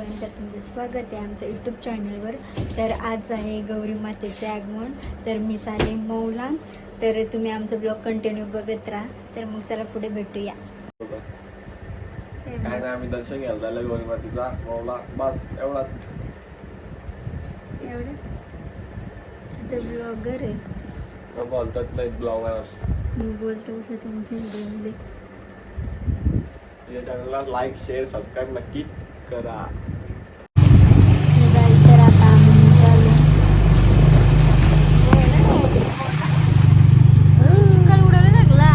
Everyone, तर तुमचं स्वागत आहे आमच्या यूट्यूब चॅनलवर. तर आज आहे गौरी मातेचे आगमन. तर मी साले मौला. तर तुम्ही आमचा ब्लॉग कंटिन्यू बघत राहा. तर मग चला पुढे भेटूया. काय नाही, आम्ही दर्शन घ्यायला झालं गौरी मातेचा मौला, बस एवढाच. एवढं तिथं ब्लॉगर आहे, बोलतात नाहीत ब्लॉगर. मी बोलतो कसं तुमच्या व्हिडिओमध्ये. या चॅनलला लाईक शेअर सबस्क्राईब नक्कीच करा. तर आता आम्ही चालू चिकन उडवलं लागला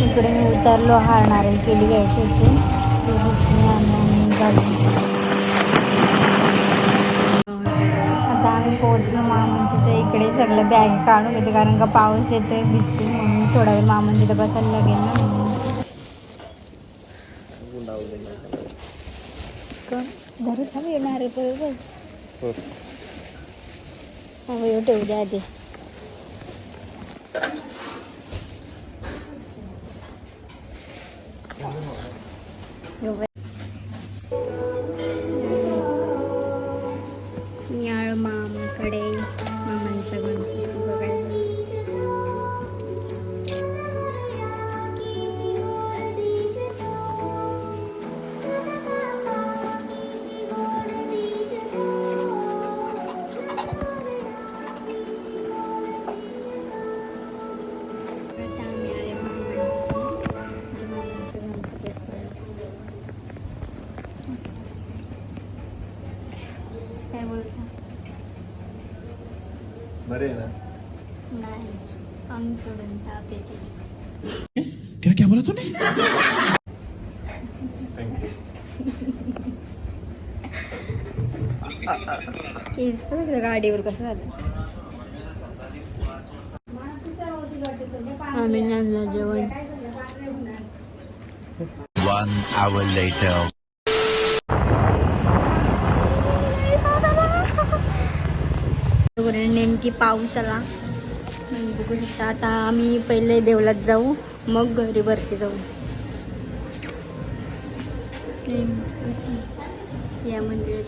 इकडे. मी उतरलो, हार नारळ केली घ्यायची होती. आता आम्ही पोहोचलो मामांच्या इकडे. सगळं बॅग काढून घेते कारण का पाऊस येतोय, भिजते. म्हणून थोडा वेळ मामांच्या इथं बसायला लागेल ना. घरी थांब येणार आहे बरोबर. ठेवू द्या आधी. याळ मामाकडे मामांचा गणपती बघायला. काय बोलता? बरे ना? नाही, अंग सोडून ताप येते. क्या बोला तूने? केस बघ गाडीवर कसं झालं. आम्ही आणलं जेवण. 1 hour later. नेमकी पाऊस आला. बघू शकता. आता आम्ही पहिले देवलात जाऊ, मग घरी वरती जाऊ. या मंदिरात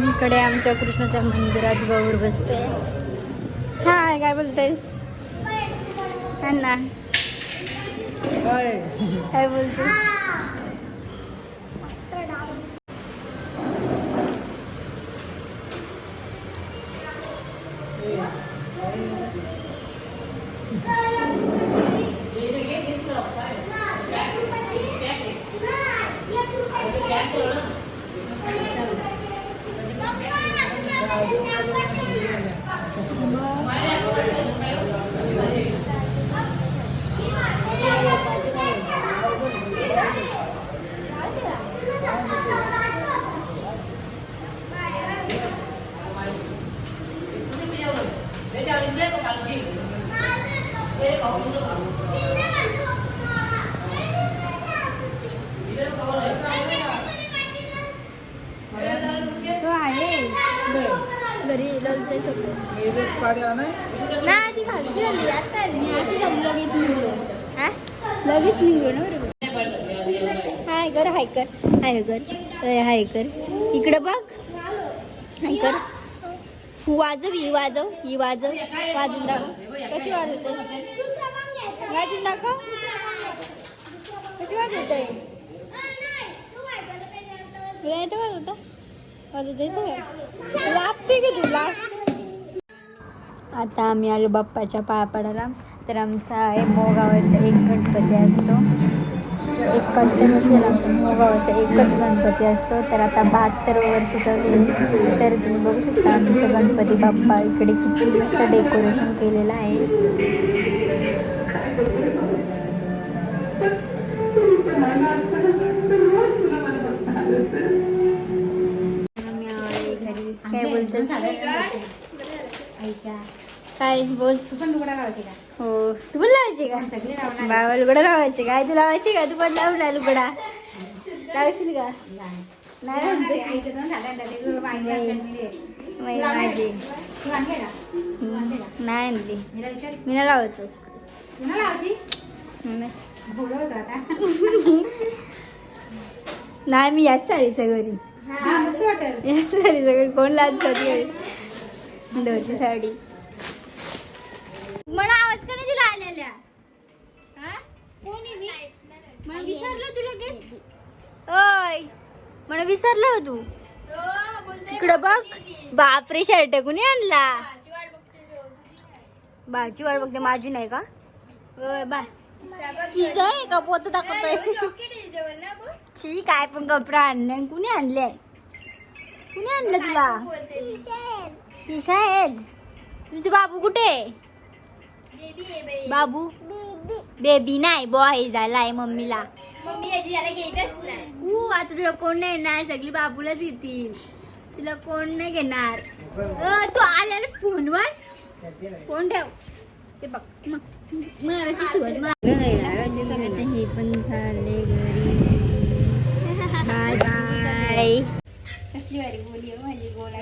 इकडे आमच्या कृष्णाच्या मंदिरात गौर बसते. हाय, काय बोलतेस? ना काय बोलते? घरी आधी खाशी आली. आता मी अशी लगेच निघलो. लगेच निघलो ना बरोबर. हाय कर, हाय कर, हाय कर, हाय कर. इकडे बघ, हाय कर. वाजव, ही वाजव, ही वाजव. वाजून दाखव कशी वाजवते. वाजून दाखव कशी वाजवते. येतं वाजवता, वाजवता येतं. लाजते की तू, लाजते. आता आम्ही आलो बाप्पाच्या पाया पडायला. तर आमचा आहे मोगावाचा एक गणपती असतो. एक कंटिन्यूशन आमचा मोगावाचा एकच गणपती असतो. तर आता 72 वर्ष चालू. तर तुम्ही बघू शकता आमचं गणपती बाप्पा इकडे किती मस्त डेकोरेशन केलेलं आहे. काय बोलतो? काय बोल. तू पण लुगडा लावायची का? हो, तू पण लावायची का? बाबा लुगडा लावायची का? तू लावायची का? तू पण लावून लुगडा लावशील का? नाही आणते. बाई माझी नाही आणली. मी नाही लावायचं. नाही मी याच साडीच्या घरी. याच साडीच्या घरी कोण लागतात धोती साडी. मला आवाज का नाही दिला आलेल्या? मला विसरलं तू लगेच. ओय मला विसरलं का तू? इकडं बघ. बापरे शर्ट कुणी आणला? बाची वाट बघते माझी नाही का? बा किज आहे का पोत दाखवतोय? ची काय पण कपडे आणले. कुणी आणले? कुणी आणलं तुला? ती शाळेत. तुमचे बाबू कुठे? बाबू बेबी नाही बॉय झालाय मम्मीला. आता तुला कोण नाही येणार. सगळी बाबूलाच येतील. तिला कोण नाही घेणार. तू आल्याला फोनवर फोन ठेव. ते बघ मारायची सुरुवात. हे पण झाले घरी. Bye bye. कसली वारी बोली माझी. गोळा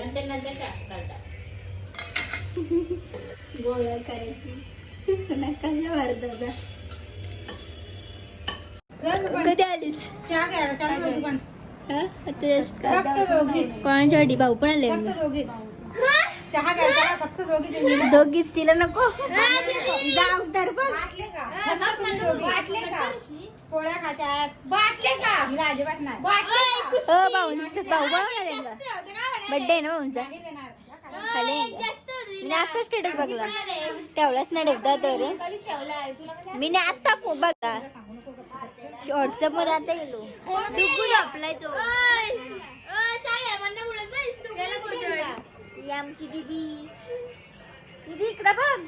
गोळा करायची. नकाला वारदा. कधी आलीस? कोणाच्या वाटी? भाऊ पण आले. दोघीच. तिला नको जाऊ तर बघ. पोळ्या खात्यात अजिबात नाही. बड्डे ना भाऊंचा. मी आता स्टेटस बघला. ठेवलाच नाही ठेवता तर मी आता बघा व्हॉट्सअप मध्ये आता गेलो. आपलाय तो आमची दीदी. दीदी इकडे बघ.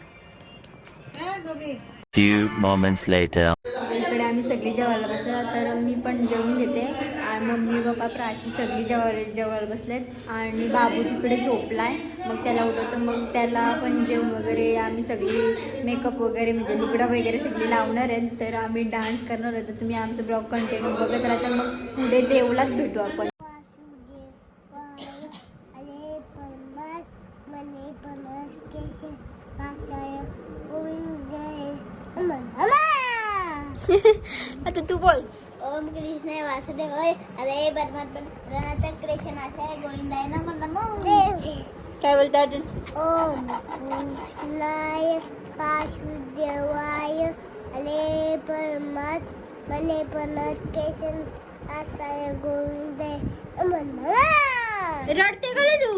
Few moments later. इकडे आम्ही सगळी जेवायला बसलो. तर मी पण जेवून घेते. आणि मम्मी पप्पा प्राची सगळी जेवायला बसलेत. आणि बाबू तिकडे झोपलाय. मग त्याला उठवतो. मग त्याला पण जेवण वगैरे आम्ही सगळी मेकअप वगैरे म्हणजे लुगडा वगैरे सगळी लावणार आहेत. तर आम्ही डान्स करणार आहे. तर तुम्ही आमचं ब्लॉग कंटिन्यू बघत राहता. मग पुढे देवलाच भेटू आपण. आता तू बोल. ओम कृष्ण वासुदेव अरे परमात्मा कृष्ण आशय गोविंदाय नमो नमो. काय बोलता अजून? ओम कृष्णाय वासुदेवाय अरे परमात्मने कृष्ण आशय गोविंदाय नमो नमो. रडते का रे तू?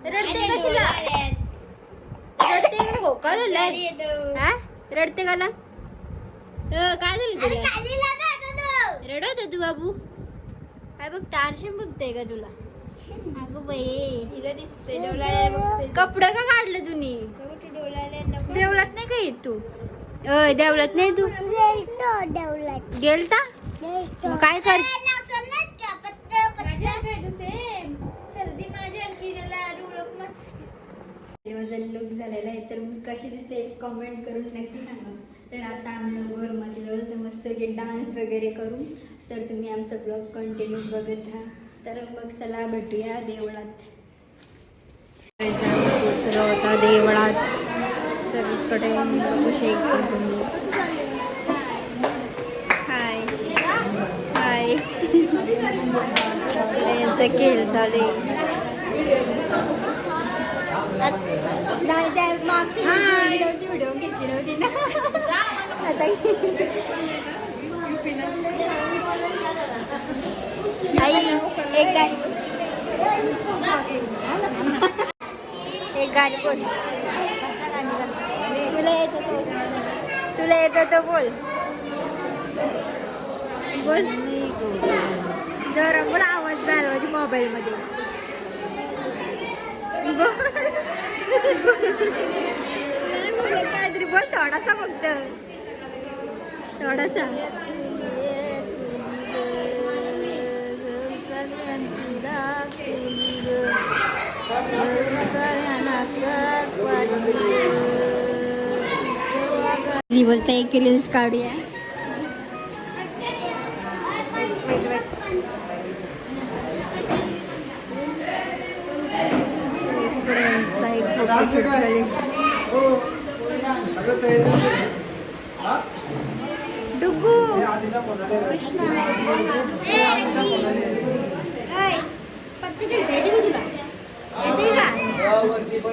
रडते कशाला? रडते का? का झालं? हा रडते का? काय झालं तुला? रडत आहे तू बाबू? काय बघ तारशे बघते का तुला? अगं बाई कपडे का काढलं तुम्ही? देवळात नाही का येत तू? देवळात नाही तू गेलता? मग काय कर? माझा लुक झालेला आहे. तर मी कशी दिसते कमेंट करून नक्की सांगा. तर आता आम्ही वर माझ्या मस्त डान्स वगैरे करू. तर तुम्ही आमचा ब्लॉग कंटिन्यू बघत राहा. तर मग चला भेटूया देवळात. पोचलो होता देवळात. तर इकडे बघू शकता तुम्ही. हाय हाय. यांचं खेळ झाले. नाही त्या मागची व्हिडिओ घेतली नव्हती ना. आता आई एक गाणी बोल. तुला येत होतं बोल. बोल जरा मला आवाज झाला माझ्या मोबाईल मध्ये. काहीतरी बोल थोडासा फक्त थोडासा. बोलता एक रील्स काढूया. डुगू पत्ती देते का तुला येते का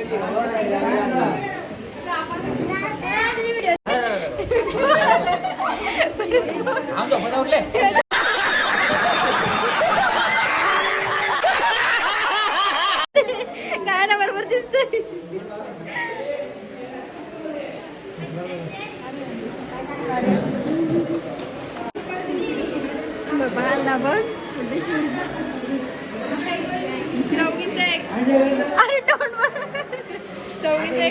काय ना बरोबर दिसतंय बाळाला बघ अरे टोन आहे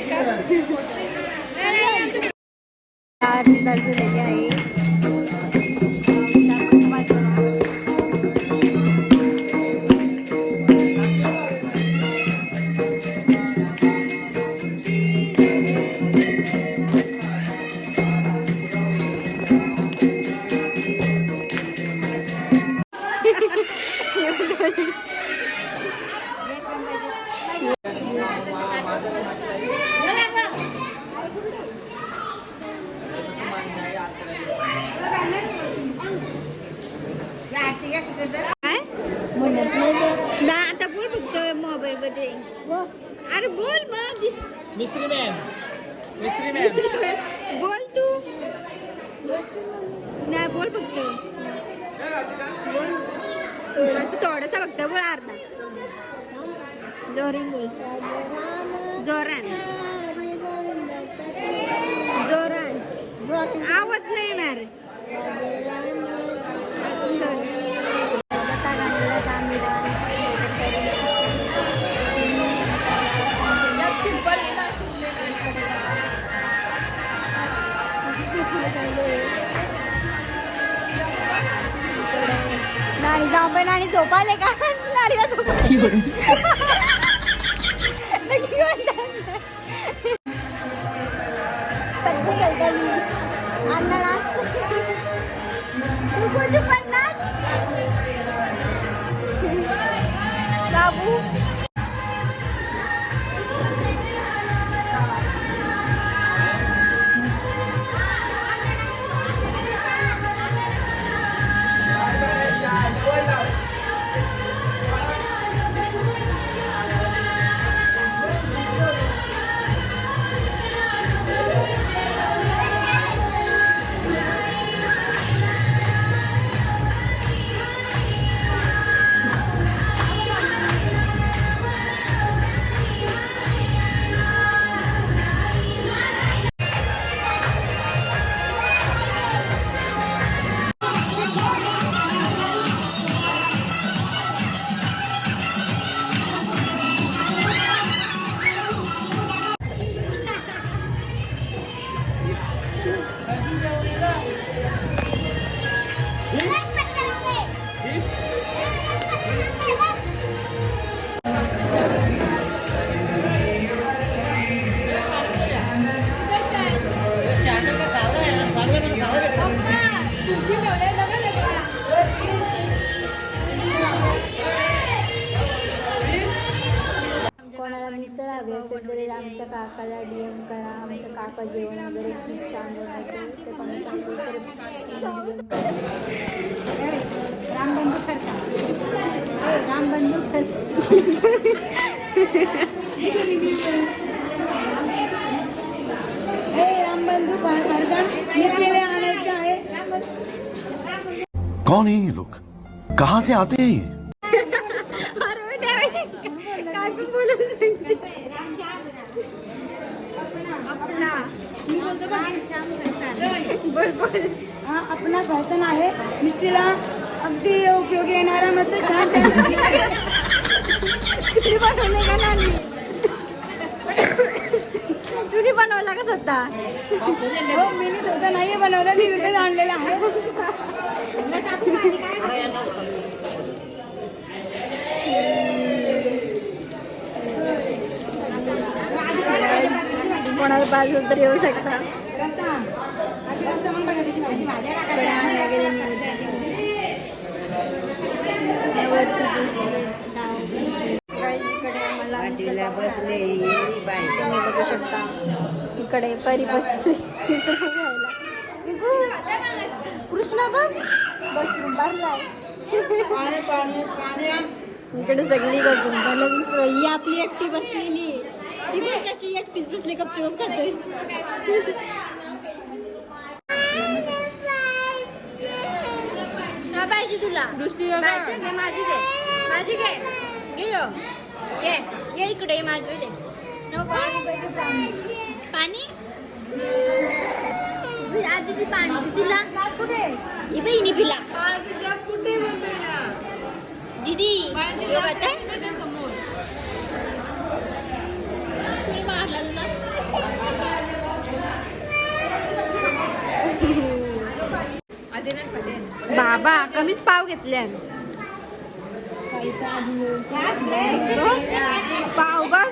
काय म्हणत नाही आता बोल फक्त मोबाईल मध्ये अरे बोल मग मिस्त्री मॅन बोल तू नाही बोल फक्त बोल थोडंसं फक्त बोल अर्धा जोरी बोल जोरान जोरान आवाज नाही मार नानी जाऊ पण नानी झोपाले का नानीला झोपाले पत्ती घालता मी अन्नाला तू कोणती पन्नास बाबू कोणाला मिसळ हवी असेल तरी आमच्या काकाला DM करा. आमचं काका जेवण वगैरे खूप छान बनवते ते पण रामबंधू रामबंधू रामबंधू फरसाण मिसलेले आणायचे आहे. कौन है ये लोग, कहाँ से आते हैं ये? काय पण बोलत हा आपला फॅशन आहे. मिस्त्रीला अगदी उपयोगी येणारा मस्त छान छान किती बनवले का नानी तुम्ही बनवला का स्वतः? हो मी स्वतः नाही बनवलं, मी विकत आणलेला आहे. कोणाला पाहिजे तर येऊ शकता. इकडे आम्हाला तुम्ही बघू शकता इकडे परी बसली विसरून घ्यायला. इगू, कृष्णा बघ बसून भरलाय. इकडे सगळी गजून भरलं विसरून. ही आपली एकटी बसलेली आहे. ती बघ कशी एकटीच बसली गपचूप खातोय. ना पाहिजे तुला दुसरी घे माझी घे माझी घे घे यो. ये इकडे ये माझी घे नको पाणी आधी ती पाणी तिला कुठे ही बहिणी पिला कुठे दीदी मारला तुला बाबा कमीच पाव घेतले. पाव बघ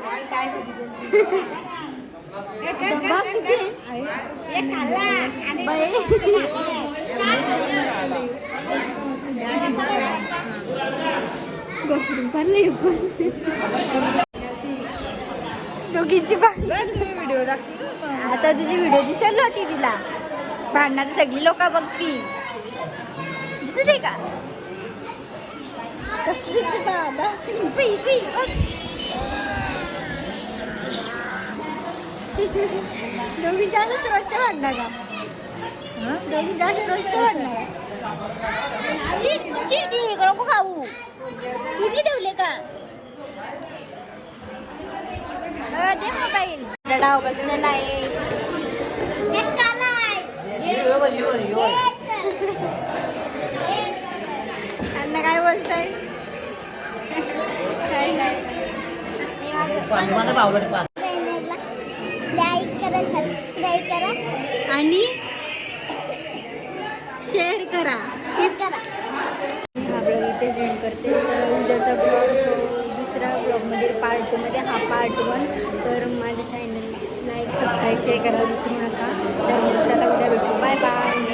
घसरून पडले चोकीची व्हिडिओ आता तुझी व्हिडिओ दिसेल ना टीव्हीला. भांडणात सगळी लोक बघती दिसत आहे का कसली बाबा दोघी जास्त रोजच्या वाढणार का दोघी जास्त रोजच्या वाढणार नको खाऊ तुम्ही ठेवले का ते मोबाईल डाव बसलेला आहे. त्यांना काय बोलताय काय नाही. लाईक करा सबस्क्राईब करा आणि शेअर करा. हा ब्लॉग इथे सेंड करते. तर उद्याचा ब्लॉग दुसऱ्या ब्लॉगमध्ये पार्ट 2मध्ये हा पार्ट 1. तर माझ्या चॅनल लाईक सबस्क्राईब शेअर करा विसरू नका. तर चला उद्या भेटू. Bye bye.